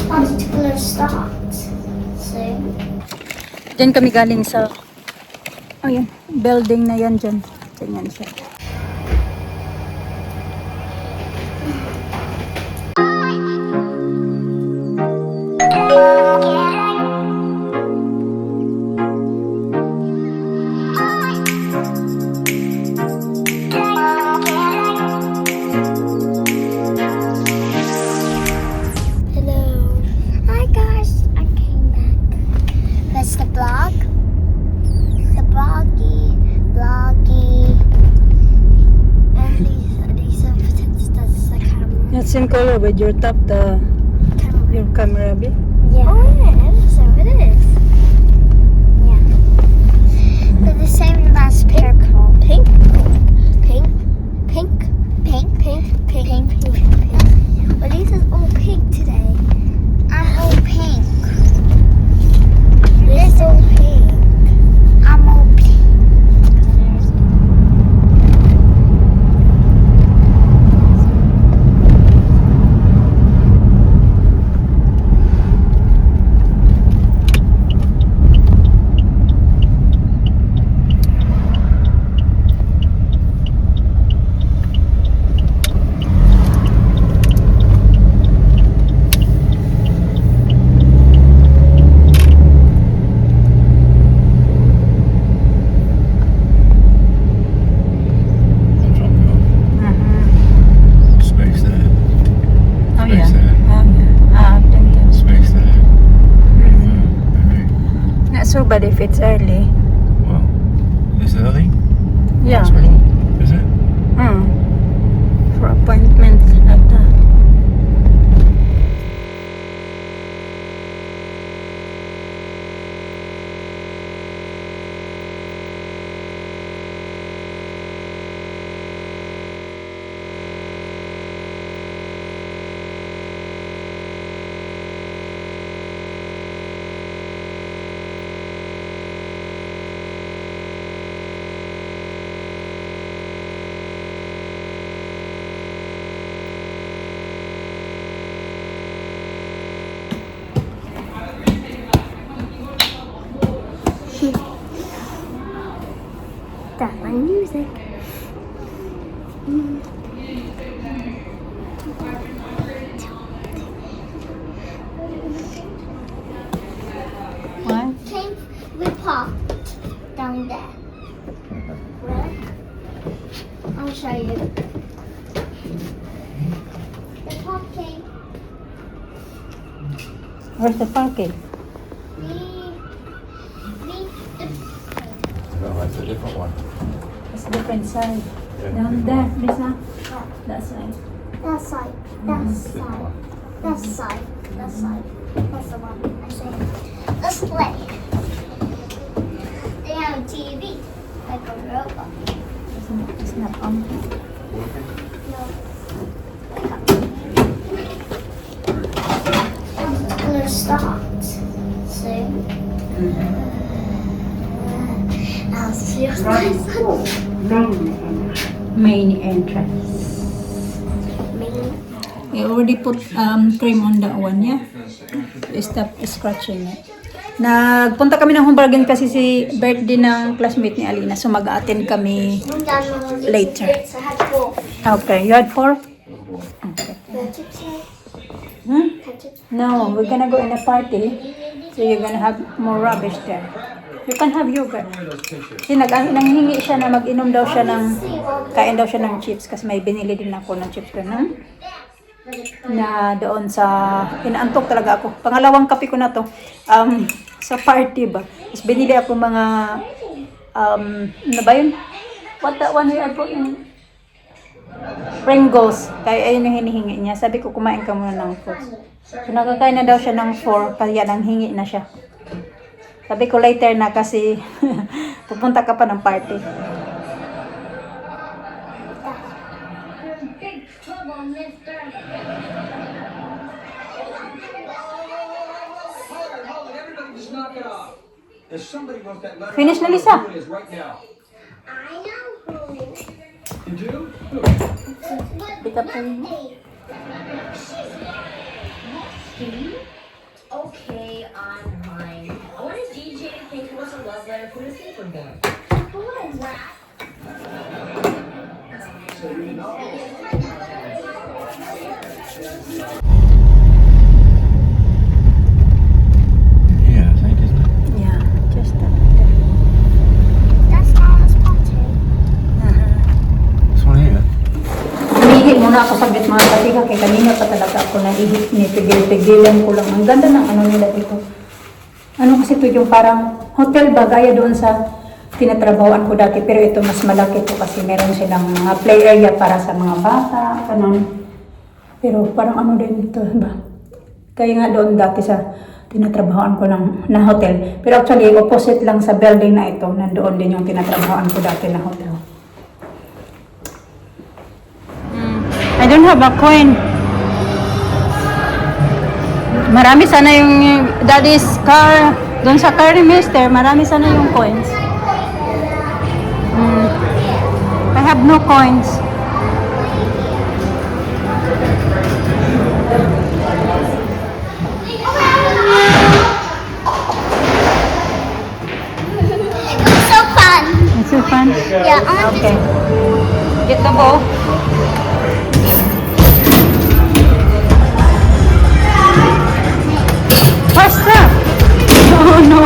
particular start. So, Diyan kami galing sa ayun, building na yan dyan. Ganyan siya. hello. Hi guys, I came back. That's the blog. The bloggy. And these are that's the camera. That's in color with your top, your camera, be? Yeah. Oh yeah, so it is. Yeah. They're the same as purple. Pink, pink, pink, pink, pink, pink, pink, pink. Well, these are all pink today. I'm all pink. This is all pink. I'm all pink. I'll drop you off. Space there. Oh Space yeah. there. Thank you. Space there. Maybe. Not so bad if it's early. Well, is it early? Yeah. Hospital? Is it? For appointment like that. That's my music. What? We parked down there. Where? I'll show you. The parking. Where's the parking? No, that's a different one. It's different side. Yeah. Down there, Lisa. That side. That side. That side. That side. That side. That's the one I say. Let's play. They have a TV, like a robot. It's not on. No. Particular start. So. I'll see you Main entrance. I already put cream on that one, yeah? Stop scratching it. Nagpunta kami ng home bargain kasi si birthday ng classmate ni Alina. So mag-attend kami later. Okay, you had 4? Okay. No, we're gonna go in a party. So you're gonna have more rubbish there. You can have yogurt. Kasi nanghingi siya na mag-inom daw siya ng, kain daw siya ng chips kasi may binili din ako ng chips doon. Na doon sa, inaantok talaga ako. Pangalawang kape ko na to. Sa party ba. Tapos binili ako mga, ano ba yun? What that one we are putting? Pringles. Kaya ayun yung hinihingi niya. Sabi ko, kumain ka muna ng fruits. So nakakain na daw siya ng 4, kaya nanghingi na siya. Sabi ko later na kasi pupunta ka pa ng party. Finish na, Lisa. I know who. You do? Pick up the... Okay, I'm fine. I wanted DJ to think it was a love letter for the sleeper boy. Yeah, I think, isn't it? Yeah, just that. That's Mama's potty. This one here. Umihi muna ako saglit mga kasika kay kanina pa talaga ako naihip ni pigil-pigilan ko lang. Ang ganda ng ano nila dito. Ano kasi ito yung parang hotel ba gaya doon sa tinatrabahoan ko dati pero ito mas malaki po kasi meron silang mga play area para sa mga bata, ganun. Pero parang ano din ito ba? Kaya nga doon dati sa tinatrabahoan ko na hotel. Pero actually opposite lang sa building na ito, nandoon din yung tinatrabahoan ko dati na hotel. I don't have a coin. Marami sana yung daddy's car. Doon sa car ni Mister, marami sana yung coins. I have no coins. It was so fun. It's so fun. Yeah, I want Okay. Get the ball. Faster! Oh no!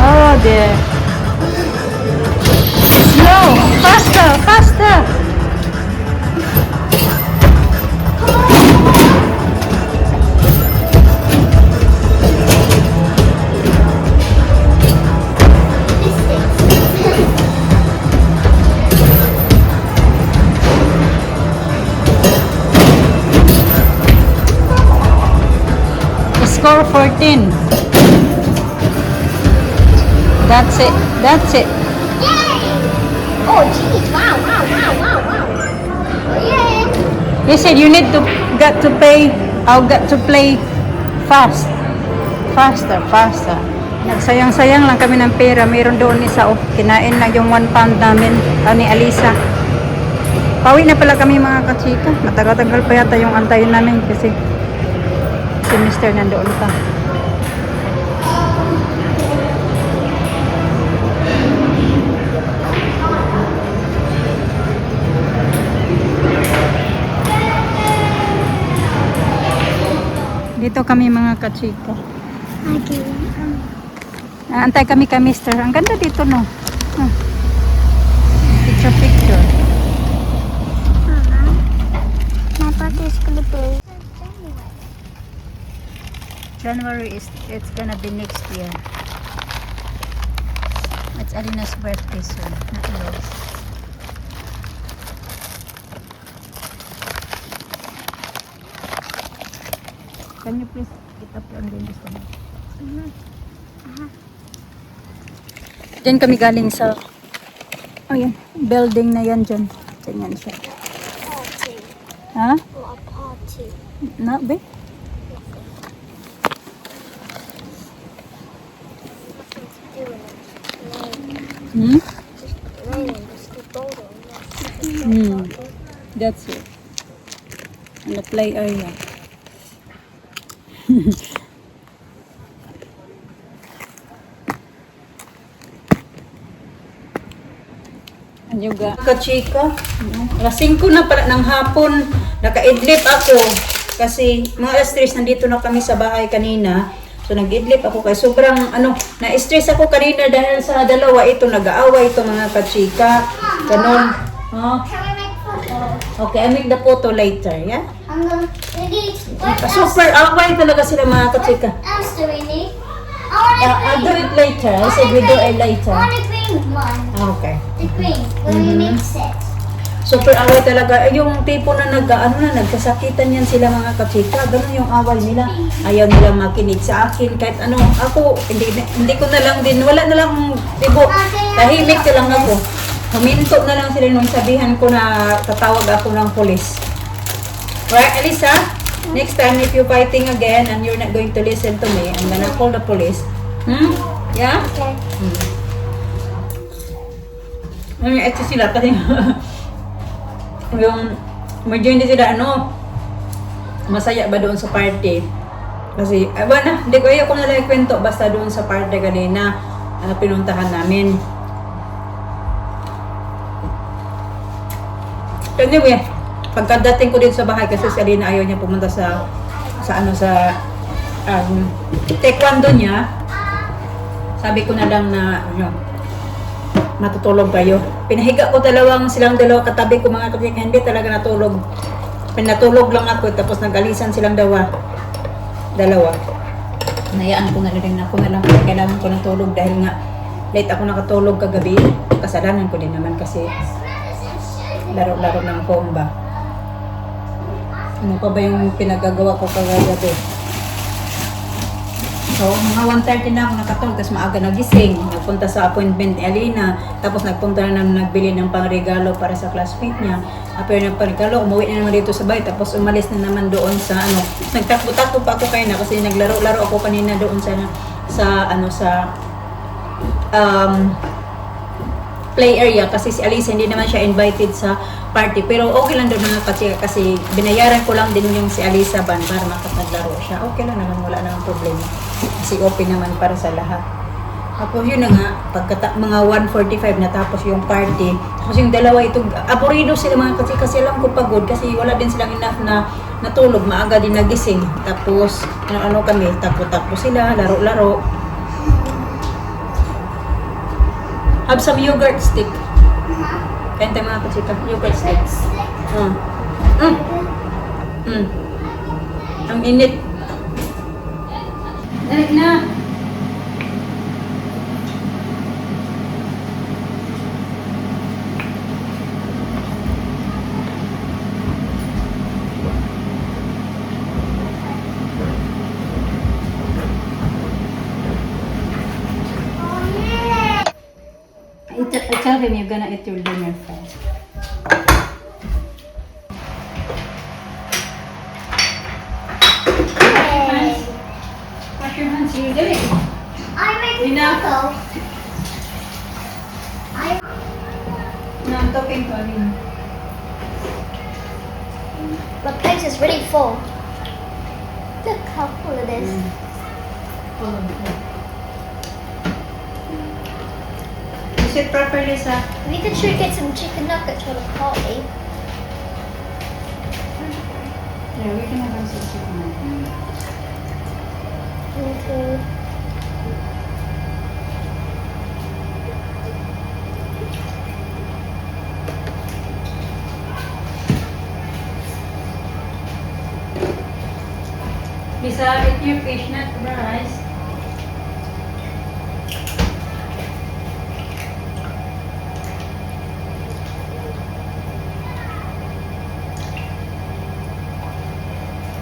Oh dear. Slow! Faster! Faster! Score 14. That's it. That's it. Yay! Oh, geez. Wow, wow, wow, wow, wow. Yay! He said you need to get to pay. I'll get to play fast. Faster, faster. Nagsayang-sayang lang kami ng pera. Mayroon doon isa. Oh, kinain na yung 1 pound namin. Ni Alisa. Pauwi na pala kami mga kachika. Matagal-tagal pa yata yung antayin namin kasi si Mr. nandoon pa. Dito kami mga kachika. Okay. Antay kami kay Mr. Ang ganda dito, no? Picture, picture. My birthday's gonna be January it's gonna be next year. It's Alina's birthday soon, not yours. Can you please get up on this one? Diyan kami galing sa yan, building na yan dyan. Ganyan siya. party. Ha? What a party. Na, be? Nothing to do with it. Just raining, just the boulder. That's it. And the play area. Anyuga. Kachika. Alas 5 na pala ng hapon. Naka-idlip ako. Kasi mga alas 3 nandito na kami sa bahay kanina. So nag-idlip ako kay sobrang na-stress ako kanina dahil sa dalawa ito nag-aaway ito mga kachika. Ganon. Oh. Can we make photos? Okay, I make the photo later, yeah? I'm gonna need. What Super away talaga sila mga kachika. else do we need? I want a I'll do green. it later. I said we do it I later. want a green one. Okay. The green. Will you mix it? Super away talaga. Yung tipo na nagkasakitan yan sila mga kachika. Ganun yung away nila. Ayaw nila makinig sa akin. Kahit ano, ako, hindi ko na lang din, wala na lang tibo. Tahimik ka lang ako. Huminto na lang sila nung sabihan ko na tatawag ako ng polis. Right, Alisa? Next time, if you're fighting again and you're not going to listen to me, I'm gonna call the police. Yeah? Okay. Ito sila kasi yung medyo hindi sila masaya ba doon sa party. Kasi, na, hindi ko ayoko na lang ikwento basta doon sa party kanina pinuntahan namin. Anyway, pagkadating ko dito sa bahay kasi si Alina ayaw niya pumunta sa taekwondo niya. Sabi ko na lang na matutulog kayo. Pinahiga ko silang dalawa katabi ko mga kapatid, hindi talaga natulog. Pinatulog lang ako tapos nag-alisan silang dalawa. Nayaan ko na rin ako na lang kailangan ko ng tulog dahil nga late ako nakatulog kagabi. Kasalanan ko din naman kasi laro-laro ng bomba. Ano pa ba yung pinagagawa ko kagabi? So, mga 1:30 na ako nakatulog, tapos maaga nagising. Nagpunta sa appointment ni Alina, tapos nagpunta na naman nagbili ng pangregalo para sa classmate niya. After ng pangregalo, umuwi na naman dito sa bahay, tapos umalis na naman doon sa nagtakbo-takbo pa ako kanina kasi naglaro-laro ako kanina doon sa play area kasi si Alisa hindi naman siya invited sa party, pero okay lang doon mga kachika kasi binayaran ko lang din yung si Alisa ban para makapaglaro siya. Okay lang naman, wala namang problema kasi open naman para sa lahat. Tapos yun na nga, mga 1:45 natapos yung party. Tapos yung dalawa itong aburido sila mga kachika kasi alam ko pagod kasi wala din silang enough na natulog, maaga din nagising. Tapos kami, tapos sila laro-laro. Have some yogurt stick. Kain tayo mga kachika. Yogurt stick. Ang init. Dali na. I tell him you're gonna eat your dinner first. Wash your hands. You did it. I make Enough. photos. No, I'm talking to Alina. The plate is really full. Look how full it is. You sit properly, sir. We could sure get some chicken nuggets for the party. Yeah, we can have some chicken. Okay. Lisa, eat your fish, not rice.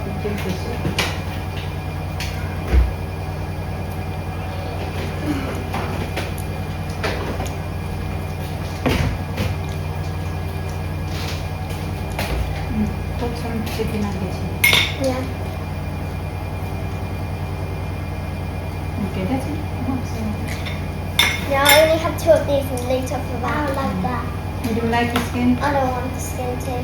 Eat your fish. Put some chicken nuggets in. Yeah. Okay, that's it. Yeah, I only have 2 of these and later for that. I don't like that. You don't like the skin? I don't want the skin too.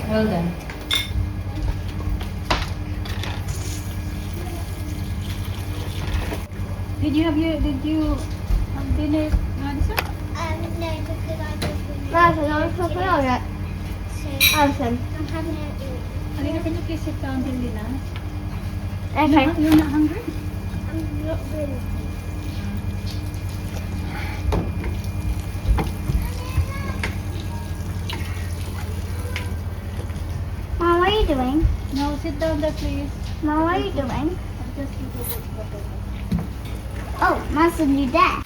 Well done. Did you have dinner, Madison? No, because I don't. Madison, I'm talking about it. Madison. I'm having it. Alina, can you please sit down, Lina? Okay. You're not hungry? I'm not really. Mom, what are you doing? No, sit down there, please. Mom, what are you doing? I'm just Oh, Madison, you're there.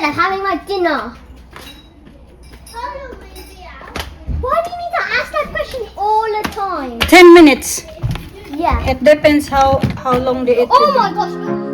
bed. I'm having my dinner. Why do you need to ask that question all the time? 10 minutes. Yeah. It depends how long they eat. Oh my gosh.